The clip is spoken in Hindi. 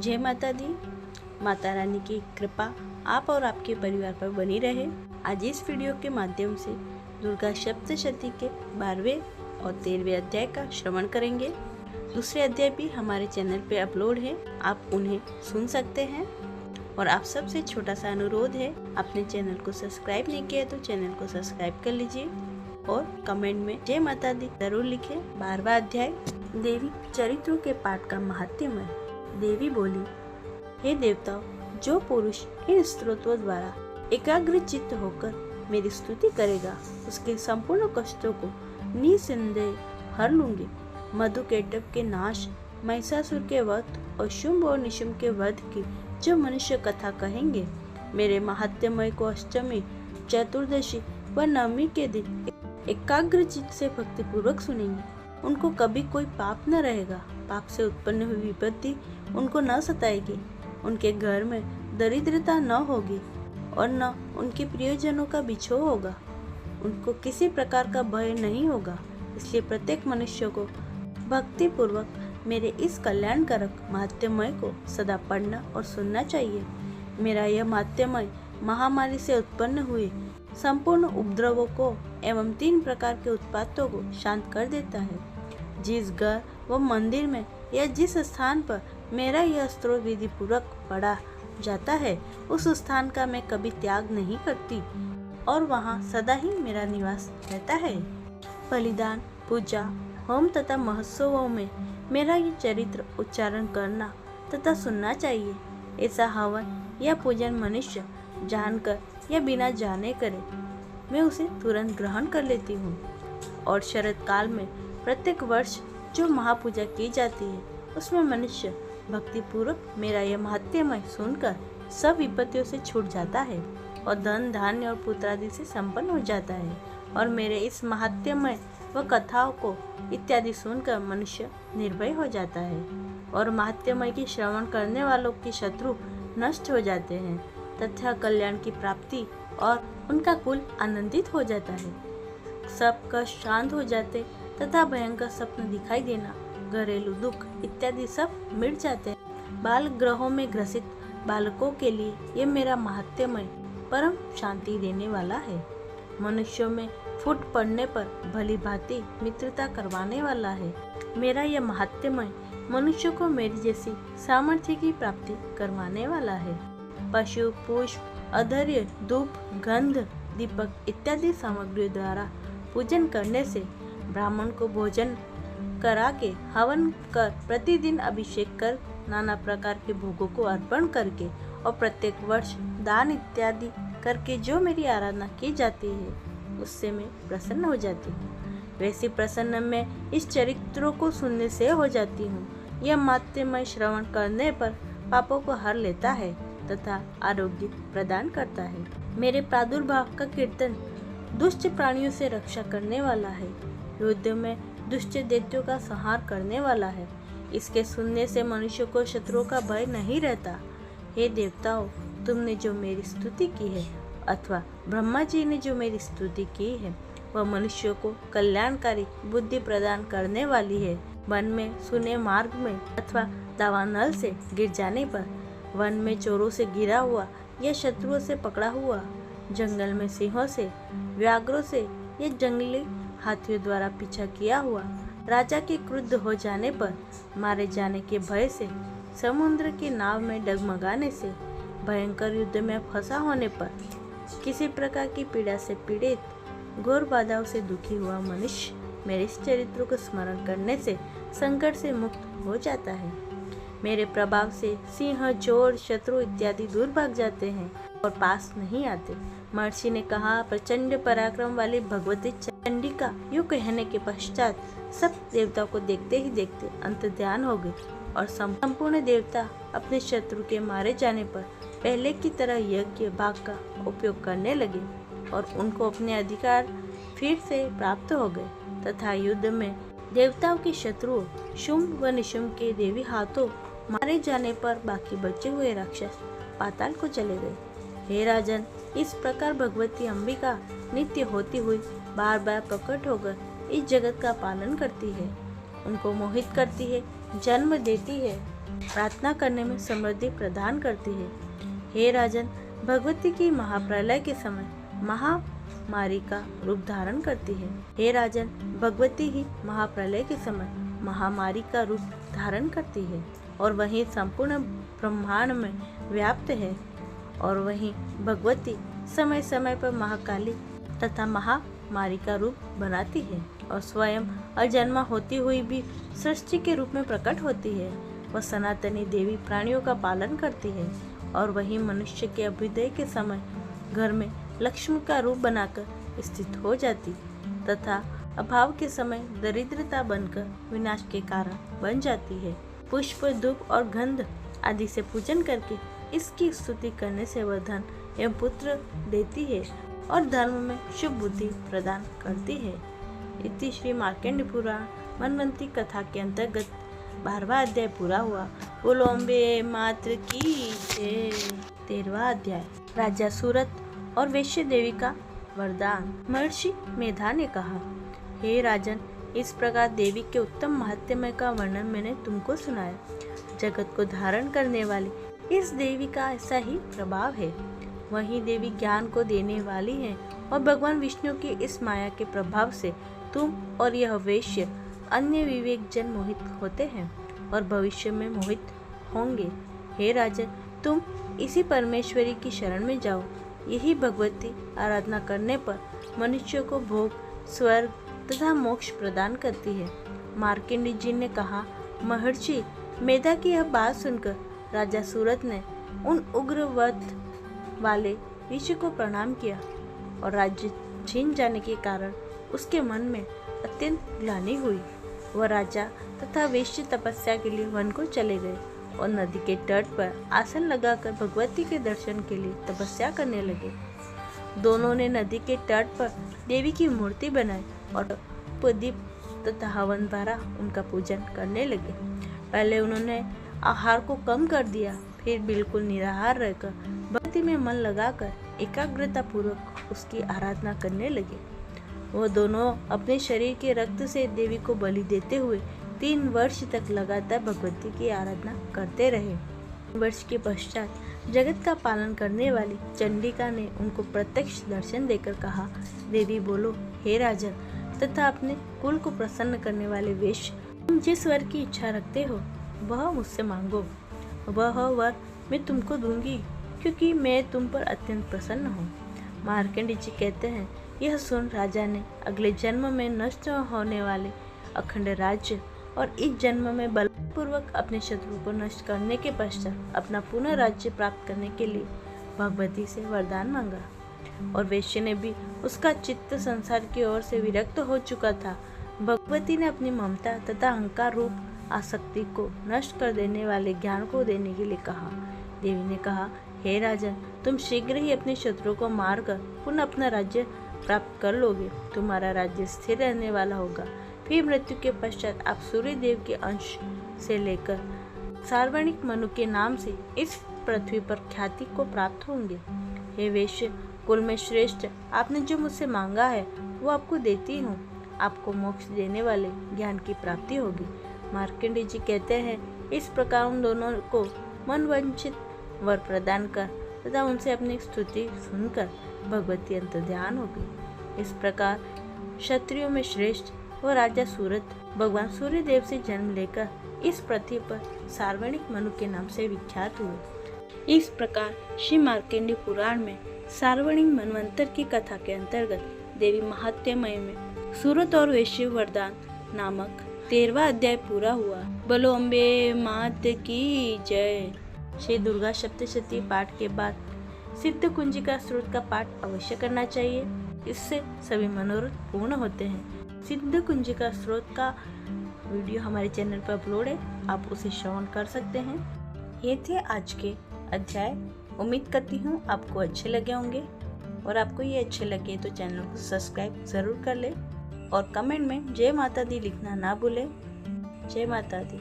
जय माता दी। माता रानी की कृपा आप और आपके परिवार पर बनी रहे। आज इस वीडियो के माध्यम से दुर्गा सप्तशती के 12वें और 13वें अध्याय का श्रवण करेंगे। दूसरे अध्याय भी हमारे चैनल पे अपलोड है, आप उन्हें सुन सकते हैं। और आप सबसे छोटा सा अनुरोध है, आपने चैनल को सब्सक्राइब नहीं किया तो चैनल को सब्सक्राइब कर लीजिए और कमेंट में जय माता दी जरूर लिखें। 12वां अध्याय देवी चरित्रों के पाठ का महात्म्य। देवी बोली, हे देवताओं, जो पुरुष इन स्तोत्रों द्वारा एकाग्र चित्त होकर मेरी स्तुति करेगा, उसके संपूर्ण कष्टों को निसंदेह हर लूंगी। मधुकैटभ के नाश, महिषासुर के वध और शुंभ और निशुंभ के वध की जो मनुष्य कथा कहेंगे, मेरे महात्म्य को अष्टमी, चतुर्दशी व नवमी के दिन एकाग्र चित्त से भक्ति पूर्वक सुनेंगे, उनको कभी कोई पाप न रहेगा। पाप से उत्पन्न हुई विपत्ति उनको न सताएगी। उनके घर में दरिद्रता न होगी और न उनके प्रियजनों का बिछोह होगा। उनको किसी प्रकार का भय नहीं होगा। इसलिए प्रत्येक मनुष्य को भक्ति पूर्वक मेरे इस कल्याणकारक महात्म्य को सदा पढ़ना और सुनना चाहिए। मेरा यह महात्म्य महामारी से उत्पन्न हुए संपूर्ण उपद्रवों को एवं 3 प्रकार के उत्पातों को शांत कर देता है। जिस घर व मंदिर में या जिस स्थान पर मेरा यह स्तोत्र विधि पूर्वक पढ़ा जाता है, उस स्थान का मैं कभी त्याग नहीं करती और वहाँ सदा ही मेरा निवास रहता है। बलिदान, पूजा, होम तथा महोत्सवों में मेरा ये चरित्र उच्चारण करना तथा सुनना चाहिए। ऐसा हवन या पूजन मनुष्य जानकर या बिना जाने करे, मैं उसे तुरंत ग्रहण कर लेती हूँ। और शरद काल में प्रत्येक वर्ष जो महापूजा की जाती है, उसमें मनुष्य भक्ति पूर्वक मेरा यह महात्म्य सुनकर सब विपत्तियों से छूट जाता है और धन धान्य और पुत्र आदि से संपन्न हो जाता है। और मेरे इस महात्म्य व कथाओं को इत्यादि सुनकर मनुष्य निर्भय हो जाता है और महात्म्य की श्रवण करने वालों के शत्रु नष्ट हो जाते हैं तथा कल्याण की प्राप्ति और उनका कुल आनंदित हो जाता है। सब कष्ट शांत हो जाते तथा भयंकर स्वप्न दिखाई देना, घरेलू दुख इत्यादि सब मिट जाते हैं। बाल ग्रहों में ग्रसित बालकों के लिए ये मेरा महात्म्य परम शांति देने वाला है। मनुष्यों में फूट पड़ने पर भली भांति मित्रता करवाने वाला है। मेरा यह महात्म्य मनुष्य को मेरी जैसी सामर्थ्य की प्राप्ति करवाने वाला है। पशु, पुष्प, अधर्य, धूप, गंध, दीपक इत्यादि सामग्रियों द्वारा पूजन करने से ब्राह्मण को भोजन करा के हवन कर प्रतिदिन अभिषेक कर नाना प्रकार के भोगों को अर्पण करके और प्रत्येक वर्ष दान इत्यादि करके जो मेरी आराधना की जाती है, उससे मैं प्रसन्न हो जाती हूँ। वैसे प्रसन्न मैं इस चरित्रों को सुनने से हो जाती हूँ। यह महात्म्य श्रवण करने पर पापों को हर लेता है तथा आरोग्य प्रदान करता है। मेरे प्रादुर्भाव का कीर्तन दुष्ट प्राणियों से रक्षा करने वाला है। युद्ध में दुष्ट दैत्यों का संहार करने वाला है। इसके सुनने से मनुष्य को शत्रुओं का भय नहीं रहता। हे देवताओं, तुमने जो मेरी स्तुति की है अथवा ब्रह्मा जी ने जो मेरी स्तुति की है, वह मनुष्य को कल्याणकारी बुद्धि प्रदान करने वाली है। वन में सुने मार्ग में अथवा दावानल से गिर जाने पर, वन में चोरों से गिरा हुआ या शत्रुओं से पकड़ा हुआ, जंगल में सिंहों से, व्याघ्रों से या जंगली हाथियों द्वारा पीछा किया हुआ, राजा के क्रुद्ध हो जाने पर, मारे जाने के भय से, समुद्र की नाव में डगमगाने से, भयंकर युद्ध में फंसा होने पर, किसी प्रकार की पीड़ा से पीड़ित, घोर बाधाओं से दुखी हुआ मनुष्य मेरे इस चरित्र को स्मरण करने से संकट से मुक्त हो जाता है। मेरे प्रभाव से सिंह, चोर, शत्रु इत्यादि दूर भाग जाते हैं और पास नहीं आते। महर्षि ने कहा, प्रचंड पराक्रम वाली भगवती चंडिका यूँ कहने के पश्चात सब देवताओं को देखते ही देखते अंत ध्यान हो गए और संपूर्ण देवता अपने शत्रु के मारे जाने पर पहले की तरह यज्ञ भाग का उपयोग करने लगे और उनको अपने अधिकार फिर से प्राप्त हो गए तथा युद्ध में देवताओं के शत्रुओं शुंभ व निशुंभ के देवी हाथों मारे जाने पर बाकी बचे हुए राक्षस पाताल को चले गए। हे राजन, इस प्रकार भगवती अंबिका नित्य होती हुई बार बार प्रकट होकर इस जगत का पालन करती है, उनको मोहित करती है, जन्म देती है प्रार्थना करने में समृद्धि प्रदान करती है। हे राजन, भगवती की महाप्रलय के समय महामारी का रूप धारण करती है। हे राजन, भगवती ही महाप्रलय के समय महामारी का रूप धारण करती है और वही संपूर्ण ब्रह्मांड में व्याप्त है। और वही भगवती समय समय पर महाकाली तथा महामारी का रूप बनाती है और स्वयं अजन्मा होती हुई भी सृष्टि के रूप में प्रकट होती है। वह सनातनी देवी प्राणियों का पालन करती है और वही मनुष्य के अभ्युदय के समय घर में लक्ष्मी का रूप बनाकर स्थित हो जाती तथा अभाव के समय दरिद्रता बनकर विनाश के कारण बन जाती है। पुष्प, धूप और गंध आदि से पूजन करके इसकी स्तुति करने से वह धन एवं पुत्र देती है और धर्म में शुभ बुद्धि प्रदान करती है। इति श्री मार्कंडेय पुराण मनवंती कथा के अंतर्गत 12वां अध्याय पूरा हुआ। बोलो अम्बे मात्र की जय। 13वां अध्याय राजा सूरत और वैश्य देवी का वरदान। महर्षि मेधा ने कहा, हे राजन, इस प्रकार देवी के उत्तम महात्म्य का वर्णन मैंने तुमको सुनाया। जगत को धारण करने वाली इस देवी का ऐसा ही प्रभाव है। वही देवी ज्ञान को देने वाली है और भगवान विष्णु की इस माया के प्रभाव से तुम और यह वैश्य अन्य विवेक जन मोहित होते हैं और भविष्य में मोहित होंगे। हे राजन, तुम इसी परमेश्वरी की शरण में जाओ। यही भगवती आराधना करने पर मनुष्य को भोग, स्वर्ग तथा मोक्ष प्रदान करती है। मार्कंडेय जी ने कहा, महर्षि मेधा की यह बात सुनकर राजा सूरत ने उन उग्र व्रत वाले ऋषि को प्रणाम किया और राज्य छीन जाने के कारण उसके मन में अत्यंत ग्लानि हुई। वह राजा तथा वैश्य तपस्या के लिए वन को चले गए और नदी के तट पर आसन लगाकर भगवती के दर्शन के लिए तपस्या करने लगे। दोनों ने नदी के तट पर देवी की मूर्ति बनाई और प्रदीप तथा हवन द्वारा उनका पूजन करने लगे। पहले उन्होंने आहार को कम कर दिया, फिर बिल्कुल निराहार रहकर भक्ति में मन लगाकर एकाग्रता पूर्वक उसकी आराधना करने लगे। वो दोनों अपने शरीर के रक्त से देवी को बलि देते हुए 3 वर्ष तक लगातार भगवती की आराधना करते रहे। वर्ष के पश्चात जगत का पालन करने वाली चंडिका ने उनको प्रत्यक्ष दर्शन देकर कहा, देवी बोलो, हे राजन तथा अपने कुल को प्रसन्न करने वाले वैश्य, तुम जिस वर की इच्छा रखते हो वह मुझसे मांगो। वह वर मैं तुमको दूंगी क्योंकि मैं तुम पर अत्यंत प्रसन्न हूँ। मार्कंडेय जी कहते हैं, यह सुन राजा ने अगले जन्म में नष्ट होने वाले अखंड राज्य और इस जन्म में बलपूर्वक अपने शत्रु को नष्ट करने के पश्चात अपना पुनः राज्य प्राप्त करने के लिए भगवती से वरदान मांगा। और वैश्य ने भी, उसका चित्त संसार की ओर से विरक्त हो चुका था। भगवती ने अपनी ममता तथा अहंकार रूप आसक्ति को नष्ट कर देने वाले ज्ञान को देने के लिए कहा। देवी ने कहा, हे राजन, तुम शीघ्र ही अपने शत्रु को मारकर पुनः अपना राज्य प्राप्त कर लोगे। तुम्हारा राज्य स्थिर रहने वाला होगा। फिर मृत्यु के पश्चात आप सूर्य देव के अंश से लेकर सार्वणिक मनु के नाम से इस पृथ्वी पर ख्याति को प्राप्त होंगे। हे वैश्य कुल में श्रेष्ठ, आपने जो मुझसे मांगा है वो आपको देती हूँ। आपको मोक्ष देने वाले ज्ञान की प्राप्ति होगी। मार्कंडेय जी कहते हैं, इस प्रकार उन दोनों को मनवांछित वर प्रदान कर तथा उनसे अपनी स्तुति सुनकर भगवती अंतर्ध्यान हो गई। इस प्रकार क्षत्रियों में श्रेष्ठ वो राजा सूरत भगवान सूर्य देव से जन्म लेकर इस पृथ्वी पर सार्वणिक मनु के नाम से विख्यात हुए। इस प्रकार श्री मार्कंडेय पुराण में सार्वणिक मनवंतर की कथा के अंतर्गत देवी महात्म्य में सूरत और वैश्य वरदान नामक 13वां अध्याय पूरा हुआ। बोलो अम्बे मात की जय। श्री दुर्गा सप्तशती पाठ के बाद सिद्ध कुंजिका स्त्रोत का पाठ अवश्य करना चाहिए। इससे सभी मनोरथ पूर्ण होते हैं। सिद्ध कुंजिका स्त्रोत का वीडियो हमारे चैनल पर अपलोड है, आप उसे श्रवण कर सकते हैं। ये थे आज के अध्याय। उम्मीद करती हूँ आपको अच्छे लगे होंगे और आपको ये अच्छे लगे तो चैनल को सब्सक्राइब जरूर कर ले और कमेंट में जय माता दी लिखना ना भूलें। जय माता दी।